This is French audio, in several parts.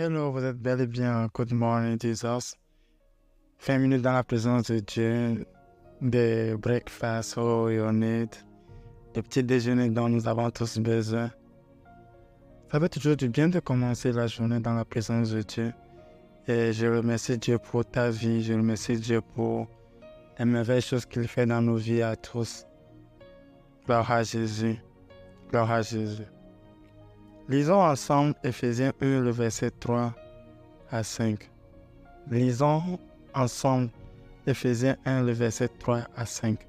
Hello, vous êtes bel et bien Good Morning Jesus. 20 minutes dans la présence de Dieu, des breakfasts all you need, des petits déjeuners dont nous avons tous besoin. Ça fait toujours du bien de commencer la journée dans la présence de Dieu. Et je remercie Dieu pour ta vie, je remercie Dieu pour les merveilleuses choses qu'il fait dans nos vies à tous. Gloire à Jésus, gloire à Jésus. Lisons ensemble Ephésiens 1, le verset 3 à 5. Lisons ensemble Ephésiens 1, le verset 3 à 5.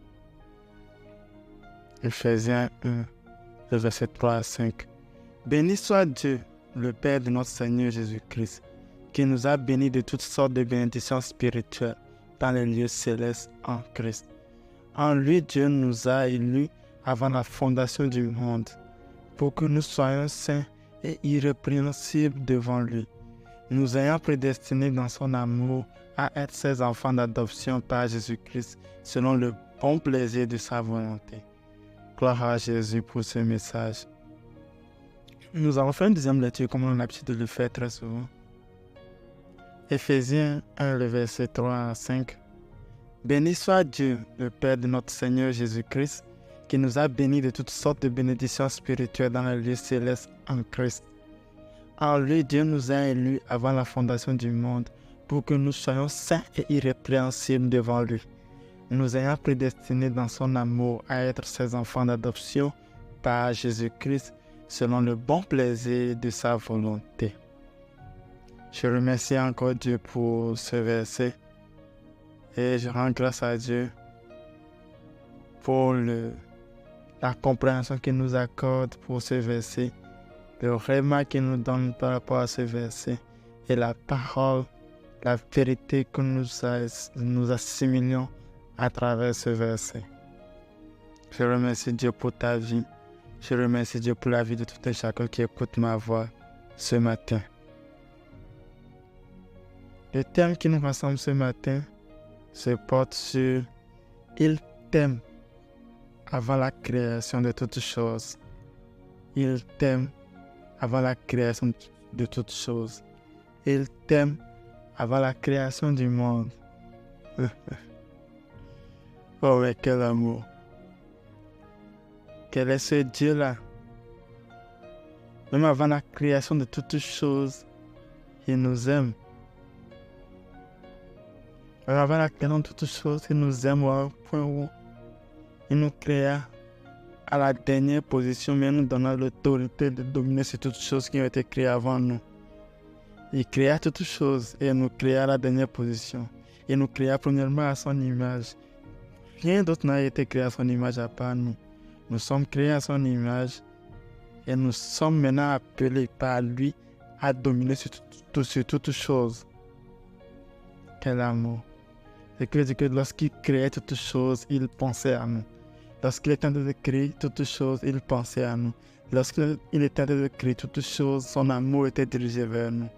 Ephésiens 1, le verset 3 à 5. Béni soit Dieu, le Père de notre Seigneur Jésus-Christ, qui nous a bénis de toutes sortes de bénédictions spirituelles dans les lieux célestes en Christ. En lui, Dieu nous a élus avant la fondation du monde, pour que nous soyons saints et irrépréhensibles devant lui, nous ayant prédestinés dans son amour à être ses enfants d'adoption par Jésus-Christ, selon le bon plaisir de sa volonté. Gloire à Jésus pour ce message. Nous allons faire une deuxième lecture comme on a l'habitude de le faire très souvent. Ephésiens 1, le verset 3 à 5. Béni soit Dieu, le Père de notre Seigneur Jésus-Christ, qui nous a bénis de toutes sortes de bénédictions spirituelles dans les lieux célestes en Christ. En lui, Dieu nous a élus avant la fondation du monde pour que nous soyons saints et irrépréhensibles devant lui, nous ayant prédestinés dans son amour à être ses enfants d'adoption par Jésus-Christ, selon le bon plaisir de sa volonté. Je remercie encore Dieu pour ce verset et je rends grâce à Dieu pour la compréhension qu'il nous accorde pour ce verset, le réma qu'il nous donne par rapport à ce verset et la parole, la vérité que nous assimilions à travers ce verset. Je remercie Dieu pour ta vie. Je remercie Dieu pour la vie de tout et chacun qui écoute ma voix ce matin. Le thème qui nous rassemble ce matin se porte sur « Il t'aime » avant la création de toutes choses. Il t'aime avant la création de toutes choses. Il t'aime avant la création du monde. Oh mais quel amour! Quel est ce Dieu-là? Même avant la création de toutes choses, il nous aime. Même avant la création de toutes choses, il nous aime à un point où il nous créa à la dernière position, mais nous donnant l'autorité de dominer sur toutes choses qui ont été créées avant nous. Il créa toutes choses et nous créa à la dernière position. Il nous créa premièrement à son image. Rien d'autre n'a été créé à son image à part nous. Nous sommes créés à son image et nous sommes maintenant appelés par lui à dominer sur toutes choses. Quel amour! C'est que dit que lorsqu'il créait toutes choses, il pensait à nous. Lorsqu'il était en train de créer toutes choses, il pensait à nous. Lorsqu'il était en train de créer toutes choses, son amour était dirigé vers nous.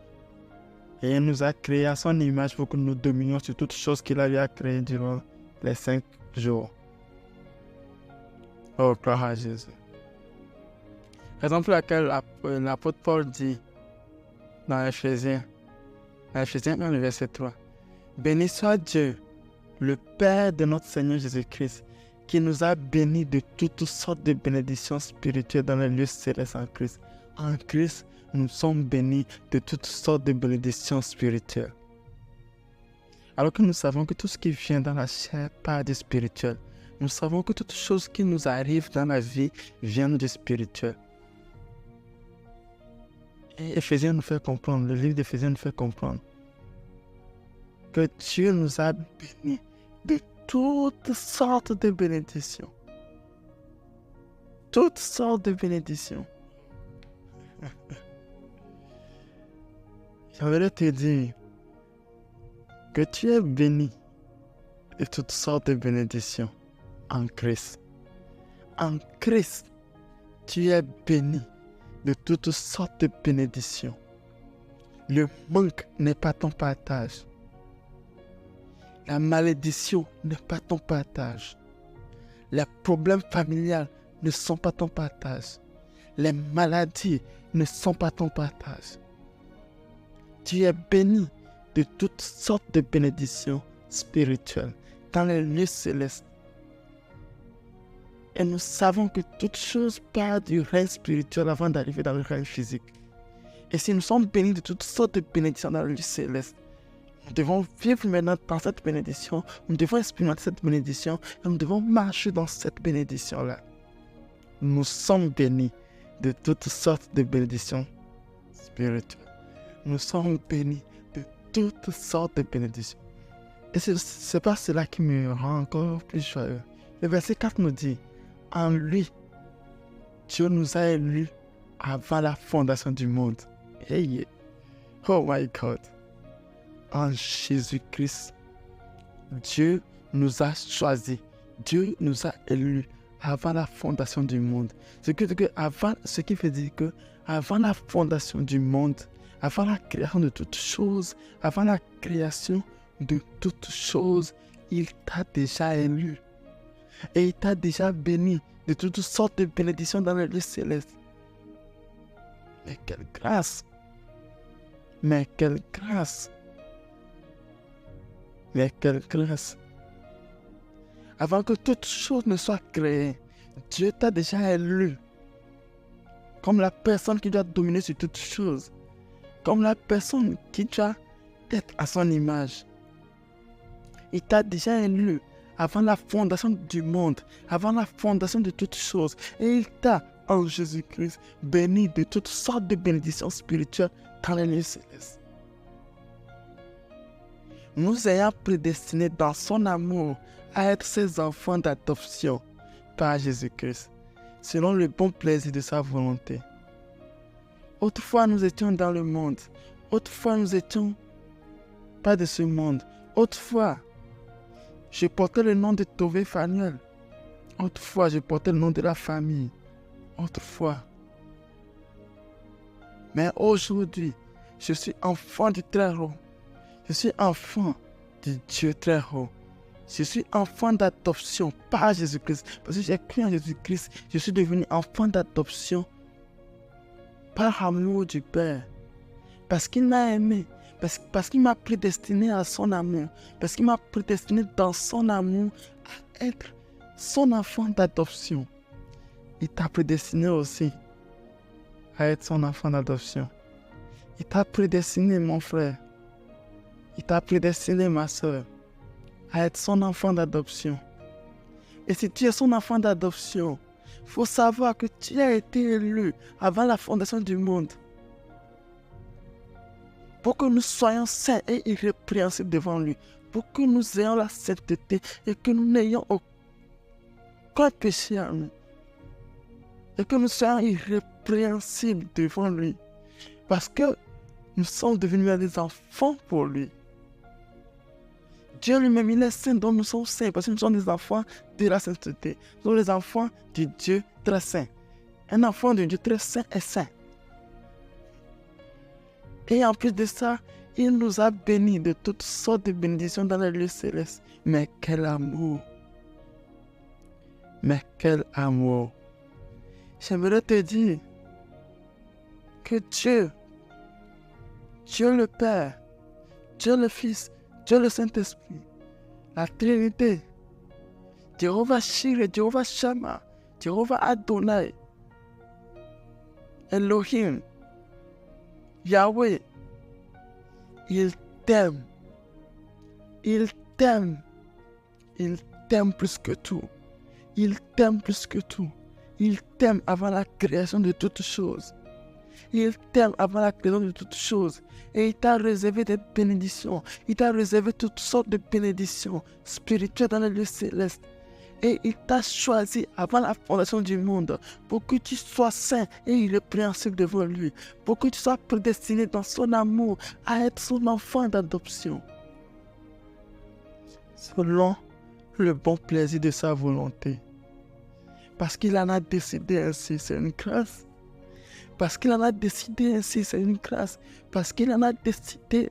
Et il nous a créés à son image pour que nous dominions sur toutes choses qu'il avait créées durant les 5 jours. Oh, gloire à Jésus. Raison pour laquelle l'apôtre Paul dit dans Ephésiens 1, le verset 3, « Béni soit Dieu, le Père de notre Seigneur Jésus-Christ, qui nous a bénis de toutes sortes de bénédictions spirituelles dans les lieux célestes en Christ. » En Christ, nous sommes bénis de toutes sortes de bénédictions spirituelles. Alors que nous savons que tout ce qui vient dans la chair part du spirituel, nous savons que toutes choses qui nous arrivent dans la vie viennent du spirituel. Et Éphésiens nous fait comprendre, le livre d'Éphésiens nous fait comprendre que Dieu nous a bénis de toutes sortes de bénédictions. Toutes sortes de bénédictions. J'aimerais te dire que tu es béni de toutes sortes de bénédictions en Christ. En Christ, tu es béni de toutes sortes de bénédictions. Le manque n'est pas ton partage. La malédiction n'est pas ton partage. Les problèmes familiaux ne sont pas ton partage. Les maladies ne sont pas ton partage. tu es béni de toutes sortes de bénédictions spirituelles dans les lieux célestes. Et nous savons que toute chose part du règne spirituel avant d'arriver dans le règne physique. Et si nous sommes bénis de toutes sortes de bénédictions dans le lieu céleste, nous devons vivre maintenant dans cette bénédiction, nous devons expérimenter cette bénédiction et nous devons marcher dans cette bénédiction-là. Nous sommes bénis de toutes sortes de bénédictions spirituelles. Nous sommes bénis de toutes sortes de bénédictions. Et ce n'est pas cela qui me rend encore plus joyeux. Le verset 4 nous dit, en lui, Dieu nous a élus avant la fondation du monde. Hey, oh my God. En Jésus-Christ, Dieu nous a choisis. Dieu nous a élus avant la fondation du monde. Ce qui veut dire que avant la fondation du monde, avant la création de toutes choses, avant la création de toutes choses, il t'a déjà élu. Et il t'a déjà béni de toutes sortes de bénédictions dans le lieu céleste. Mais quelle grâce! Mais quelle grâce! Mais quelle grâce! Avant que toute chose ne soit créée, Dieu t'a déjà élu comme la personne qui doit dominer sur toutes choses, comme la personne qui doit être à son image. Il t'a déjà élu avant la fondation du monde, avant la fondation de toutes choses. Et il t'a, en Jésus-Christ, béni de toutes sortes de bénédictions spirituelles dans les lieux célestes. Nous ayant prédestinés dans son amour à être ses enfants d'adoption par Jésus-Christ, selon le bon plaisir de sa volonté. Autrefois, nous étions dans le monde. Autrefois, nous étions pas de ce monde. Autrefois, je portais le nom de Tové Fanuel. Autrefois, je portais le nom de la famille. Autrefois. Mais aujourd'hui, je suis enfant du Très-Haut. Je suis enfant du Dieu Très-Haut. Je suis enfant d'adoption par Jésus-Christ. Parce que j'ai cru en Jésus-Christ, je suis devenu enfant d'adoption par amour du Père. Parce qu'il m'a aimé. Parce qu'il m'a prédestiné à son amour. Parce qu'il m'a prédestiné dans son amour à être son enfant d'adoption. Il t'a prédestiné aussi à être son enfant d'adoption. Il t'a prédestiné, mon frère. Il t'a prédestiné, ma soeur, à être son enfant d'adoption. Et si tu es son enfant d'adoption, il faut savoir que tu as été élu avant la fondation du monde. Pour que nous soyons saints et irrépréhensibles devant lui. Pour que nous ayons la sainteté et que nous n'ayons aucun péché en nous. Et que nous soyons irrépréhensibles devant lui. Parce que nous sommes devenus des enfants pour lui. Dieu lui-même, il est saint, donc nous sommes saints. Parce que nous sommes des enfants de la sainteté. Nous sommes des enfants du Dieu très saint. Un enfant de Dieu très saint est saint. Et en plus de ça, il nous a bénis de toutes sortes de bénédictions dans les lieux célestes. Mais quel amour! Mais quel amour! J'aimerais te dire que Dieu le Père, Dieu le Fils, Dieu le Saint-Esprit, la Trinité, Jéhovah Shireh, Jéhovah Shammah, Jéhovah Adonai, Elohim, Yahweh, il t'aime. Il t'aime. Il t'aime plus que tout. Il t'aime plus que tout. Il t'aime avant la création de toutes choses. Il t'aime avant la création de toutes choses. Et il t'a réservé des bénédictions. Il t'a réservé toutes sortes de bénédictions spirituelles dans les lieux célestes. Et il t'a choisi avant la fondation du monde pour que tu sois saint et irrépréhensible devant lui. Pour que tu sois prédestiné dans son amour à être son enfant d'adoption. Selon le bon plaisir de sa volonté. Parce qu'il en a décidé ainsi, c'est une grâce. Parce qu'il en a décidé ainsi, c'est une grâce. Parce qu'il en a décidé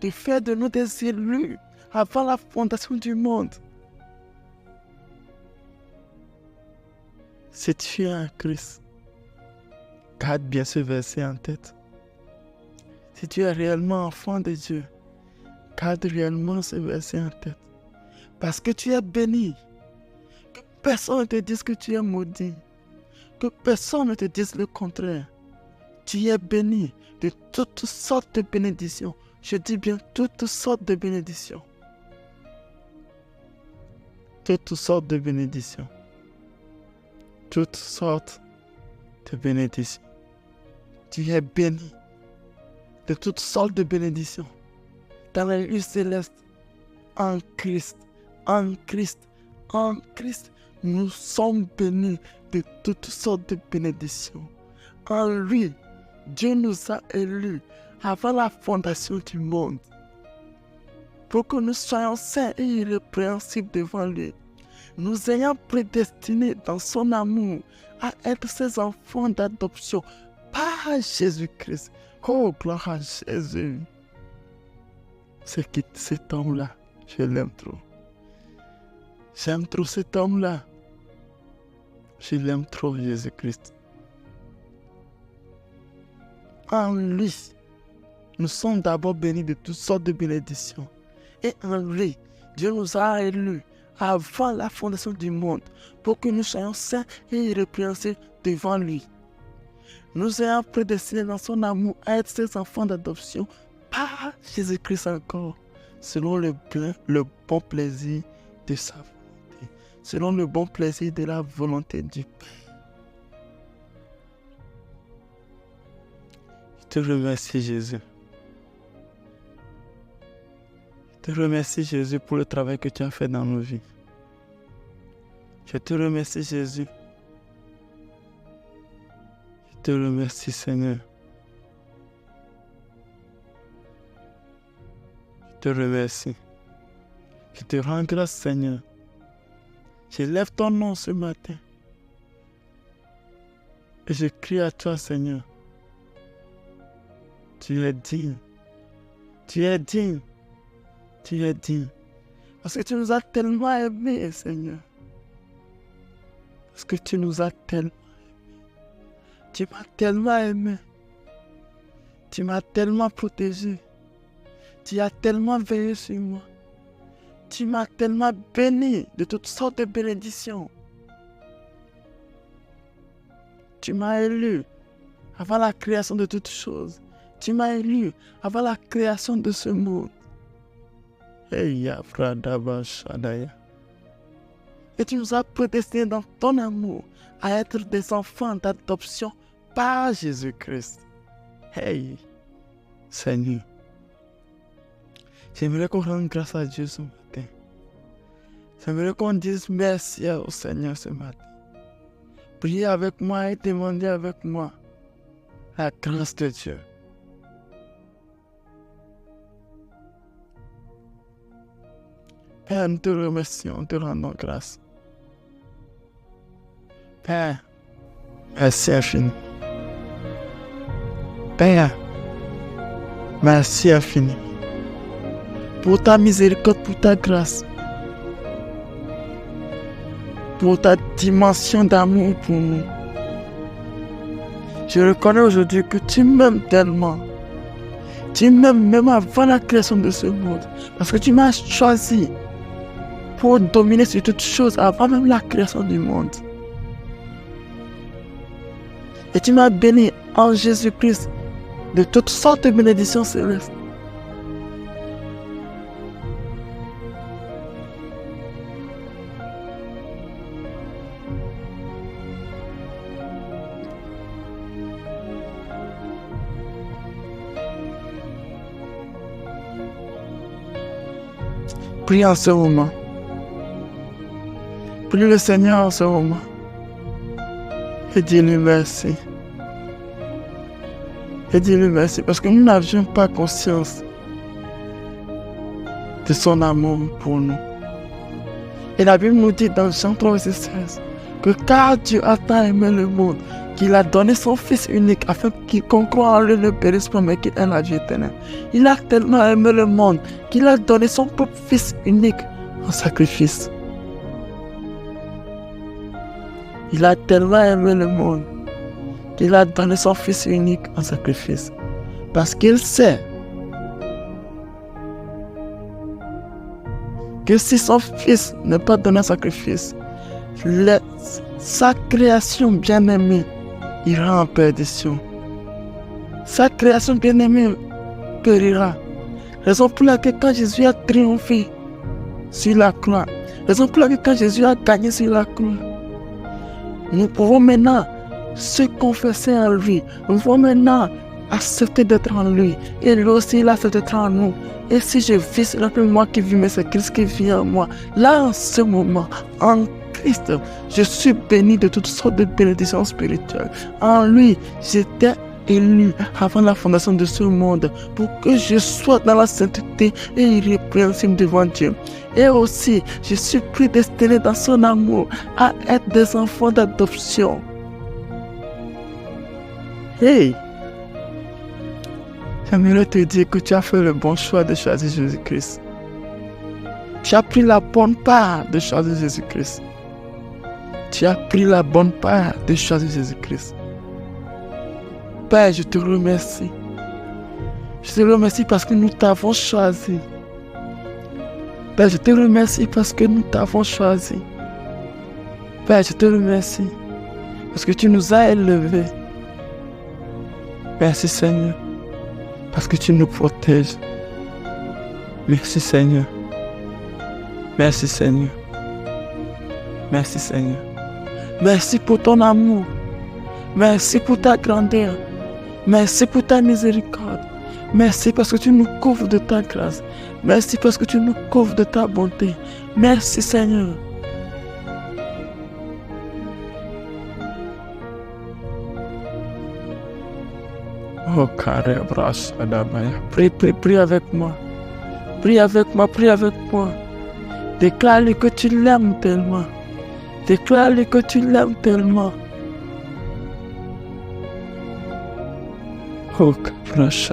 de faire de nous des élus avant la fondation du monde. Si tu es un Christ, garde bien ce verset en tête. Si tu es réellement enfant de Dieu, garde réellement ce verset en tête. Parce que tu es béni. Que personne ne te dise que tu es maudit. Que personne ne te dise le contraire. Tu es béni de toutes sortes de bénédictions. Je dis bien toutes sortes de bénédictions. Toutes sortes de bénédictions. Toutes sortes de bénédictions. Tu es béni de toutes sortes de bénédictions. Dans les lieux célestes, en Christ, en Christ, en Christ, nous sommes bénis de toutes sortes de bénédictions. En lui, Dieu nous a élus avant la fondation du monde pour que nous soyons saints et irrépréhensibles devant lui, nous ayant prédestinés dans son amour à être ses enfants d'adoption par Jésus-Christ. Oh, gloire à Jésus. Cet homme-là, je l'aime trop. J'aime trop cet homme-là. Je l'aime trop, Jésus-Christ. En lui, nous sommes d'abord bénis de toutes sortes de bénédictions. Et en lui, Dieu nous a élus avant la fondation du monde pour que nous soyons saints et irrépréhensibles devant lui. Nous ayons prédestinés dans son amour à être ses enfants d'adoption par Jésus-Christ encore, selon le bon plaisir de sa volonté, selon le bon plaisir de la volonté du Père. Je te remercie, Jésus. Je te remercie, Jésus, pour le travail que tu as fait dans nos vies. Je te remercie, Jésus. Je te remercie, Seigneur. Je te remercie. Je te rends grâce, Seigneur. Je lève ton nom ce matin. Et je crie à toi, Seigneur. Tu es digne. Tu es digne. Tu es digne. Parce que tu nous as tellement aimés, Seigneur. Parce que tu nous as tellement aimés. Tu m'as tellement aimé. Tu m'as tellement protégé. Tu as tellement veillé sur moi. Tu m'as tellement béni de toutes sortes de bénédictions. Tu m'as élu avant la création de toutes choses. Tu m'as élu avant la création de ce monde. Et tu nous as prédestinés dans ton amour à être des enfants d'adoption par Jésus-Christ. Hey, Seigneur, j'aimerais qu'on rende grâce à Dieu ce matin. J'aimerais qu'on dise merci au Seigneur ce matin. Priez avec moi et demandez avec moi la grâce de Dieu. Père, nous te remercions, te rendons grâce. Père, merci infiniment. Père, merci infiniment. Pour ta miséricorde, pour ta grâce. Pour ta dimension d'amour pour nous. Je reconnais aujourd'hui que tu m'aimes tellement. Tu m'aimes même avant la création de ce monde. Parce que tu m'as choisi pour dominer sur toutes choses avant même la création du monde. Et tu m'as béni en Jésus-Christ de toutes sortes de bénédictions célestes. Prie en ce moment. Prie le Seigneur en ce moment. Et dis-lui merci. Et dis-lui merci parce que nous n'avions pas conscience de son amour pour nous. Et la Bible nous dit dans Jean 3, verset 16 que car Dieu a tant aimé le monde qu'il a donné son Fils unique afin qu'il croit en lui ne périsse pas mais qu'il ait la vie éternelle. Il a tellement aimé le monde qu'il a donné son propre Fils unique en sacrifice. Il a tellement aimé le monde qu'il a donné son Fils unique en sacrifice. Parce qu'il sait que si son fils n'est pas donné un sacrifice, sa création bien-aimée ira en perdition. Sa création bien-aimée périra. Raison pour laquelle quand Jésus a triomphé sur la croix, raison pour laquelle quand Jésus a gagné sur la croix, nous pouvons maintenant se confesser en lui. Nous pouvons maintenant accepter d'être en lui. Et lui aussi, il accepte d'être en nous. Et si je vis, ce n'est plus moi qui vis, mais c'est Christ qui vit en moi. Là, en ce moment, en Christ, je suis béni de toutes sortes de bénédictions spirituelles. En lui, j'étais élu avant la fondation de ce monde pour que je sois dans la sainteté et irrépréhensible devant Dieu. Et aussi, je suis prédestiné dans son amour à être des enfants d'adoption. Hey! J'aimerais te dire que tu as fait le bon choix de choisir Jésus-Christ. Tu as pris la bonne part de choisir Jésus-Christ. Tu as pris la bonne part de choisir Jésus-Christ. Père, je te remercie. Je te remercie parce que nous t'avons choisi. Père, je te remercie parce que nous t'avons choisi. Père, je te remercie parce que tu nous as élevés. Merci Seigneur, parce que tu nous protèges. Merci Seigneur. Merci Seigneur. Merci Seigneur. Merci pour ton amour. Merci pour ta grandeur. Merci pour ta miséricorde. Merci parce que tu nous couvres de ta grâce. Merci parce que tu nous couvres de ta bonté. Merci Seigneur. Oh, carré, brasse, prie avec moi. Prie avec moi, prie avec moi. Déclare-lui que tu l'aimes tellement. Déclare-lui que tu l'aimes tellement. Oh, brasse.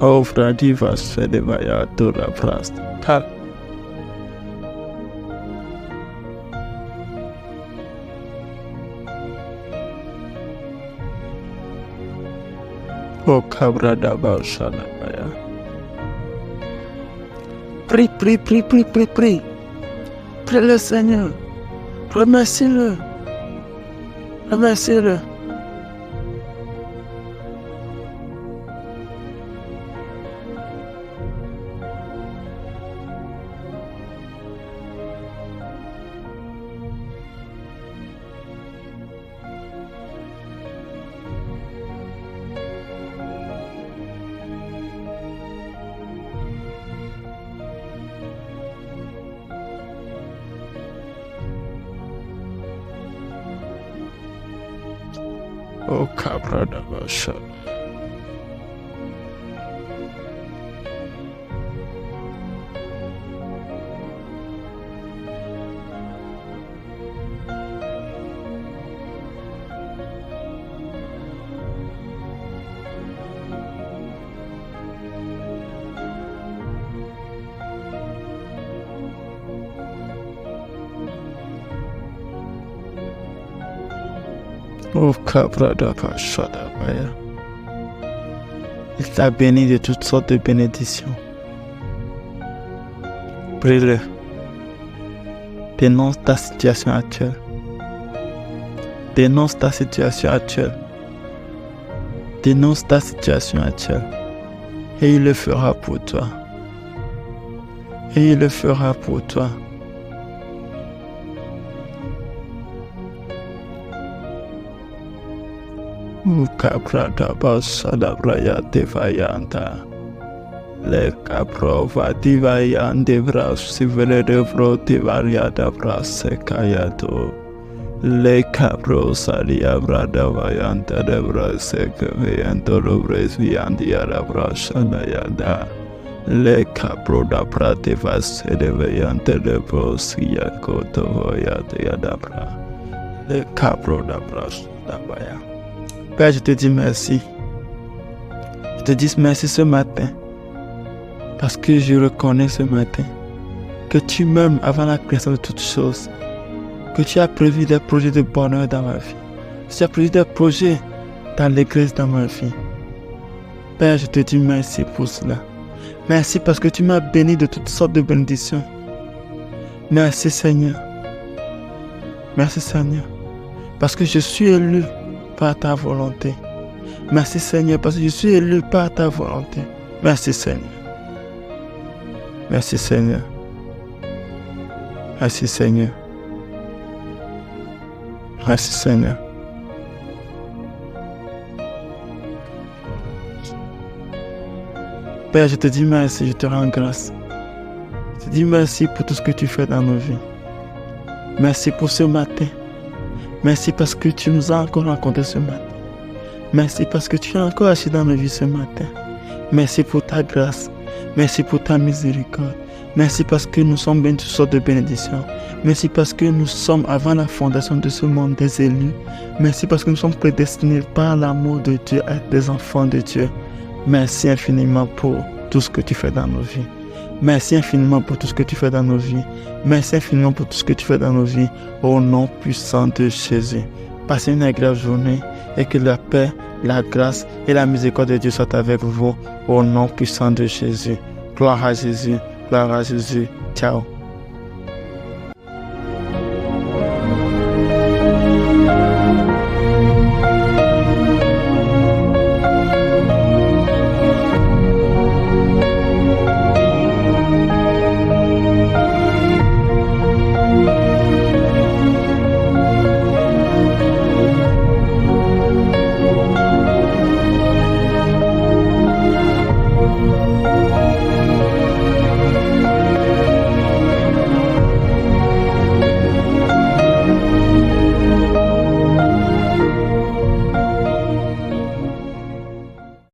Oh, fradi vas fede vaya tora prast. Oh, cabra d'abord, Shalabaya. Prie, prie, prie, prie, prie, prie. Prie le Seigneur. Remercie-le. Remercie-le. Oh, cabra d'abord, Shalabaya. Oh, cabra d'abord, Shalabaya. Il t'a béni de toutes sortes de bénédictions. Prie-le. Dénonce ta situation actuelle. Dénonce ta situation actuelle. Dénonce ta situation actuelle. Et il le fera pour toi. Et il le fera pour toi. Capra d'abord, Sadabraya devayanta. Le caprova divayan devra sivere devro divaria dabra sekayato. Le capro salia brada vayanta devra sekayanto lobres viandia dabra shanayada. Le capro da prativas edevayante devrosia koto voyate yadabra. Le capro da bras dabaya. Père, je te dis merci. Je te dis merci ce matin. Parce que je reconnais ce matin que tu m'aimes avant la création de toutes choses. Que tu as prévu des projets de bonheur dans ma vie. Tu as plusieurs projets d'allégresse dans ma vie. Père, je te dis merci pour cela. Merci parce que tu m'as béni de toutes sortes de bénédictions. Merci Seigneur. Merci Seigneur. Parce que je suis élu par ta volonté. Merci Seigneur parce que je suis élu par ta volonté. Merci Seigneur. Merci Seigneur. Merci Seigneur. Merci Seigneur. Père, je te dis merci, je te rends grâce. Je te dis merci pour tout ce que tu fais dans nos vies. Merci pour ce matin. Merci parce que tu nous as encore rencontrés ce matin. Merci parce que tu as encore agi dans nos vies ce matin. Merci pour ta grâce. Merci pour ta miséricorde. Merci parce que nous sommes bénis de toutes sortes de bénédictions. Merci parce que nous sommes avant la fondation de ce monde des élus. Merci parce que nous sommes prédestinés par l'amour de Dieu à être des enfants de Dieu. Merci infiniment pour tout ce que tu fais dans nos vies. Merci infiniment pour tout ce que tu fais dans nos vies. Merci infiniment pour tout ce que tu fais dans nos vies. Au nom puissant de Jésus. Passez une agréable journée et que la paix, la grâce et la miséricorde de Dieu soient avec vous. Au nom puissant de Jésus. Gloire à Jésus. Gloire à Jésus. Ciao.